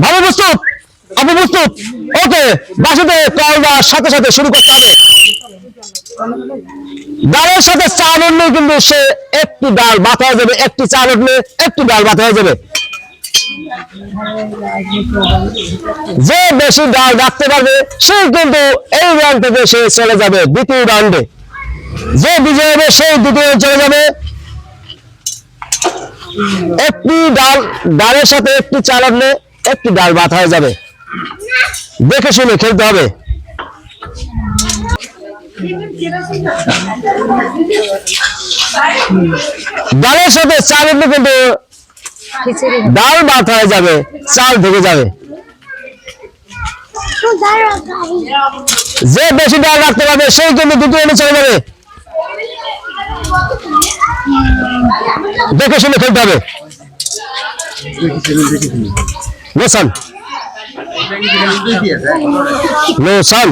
ভালো প্রস্তুত? আপনি প্রস্তুত? ওকে, বাসুতে কল দেওয়ার সাথে সাথে শুরু করতে হবে। ডালের সাথে চাল উঠলে কিন্তু সে একটি ডাল বাতা হয়ে যাবে, একটি চাল উঠলে একটি ডাল বাতা হয়ে যাবে। যে বেশি ডাল রাখতে পারবে সে কিন্তু এই রাউন্ড থেকে সে চলে যাবে দ্বিতীয় রাউন্ডে। যে বিজয় হবে সেই দ্বিতীয় চলে যাবে। একটি ডালের সাথে একটি চাল উঠলে একটি ডাল বাতা হয়ে যাবে। দেখে শুনে খেলতে হবে। ডালের সাথে চাল উঠলে কিন্তু ডাল বাত হয়ে যাবে, চাল থেকে যাবে। যে বেশি ডাল রাখতে পারবে সেই কিন্তু দ্বিতীয় রাউন্ডে চলে যাবে। দেখে শুনে খেলতে হবে। লোসান লোসান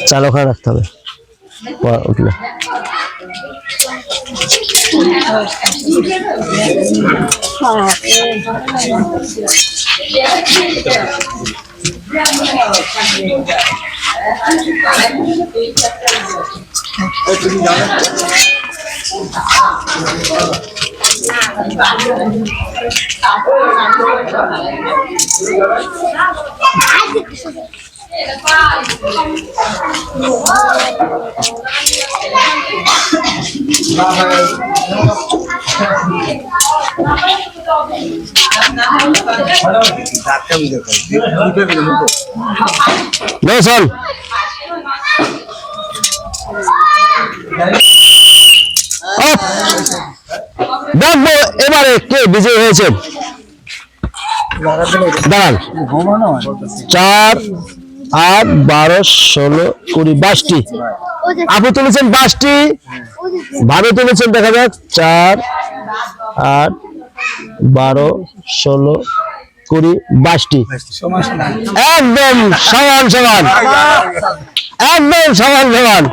চাল ওখানে রাখতে হবে উঠলে। দেখবো এবারে কে বিজয়ী হয়েছে। দাঁড়ান, 4, 8, 12, 16, 20, 22টি আপনি তুলেছেন। 22টি ভাবে তুলেছেন। দেখা যাক 4, 8, 12, 16, 20, 22টি একদম সমান সমান, একদম সমান সমান।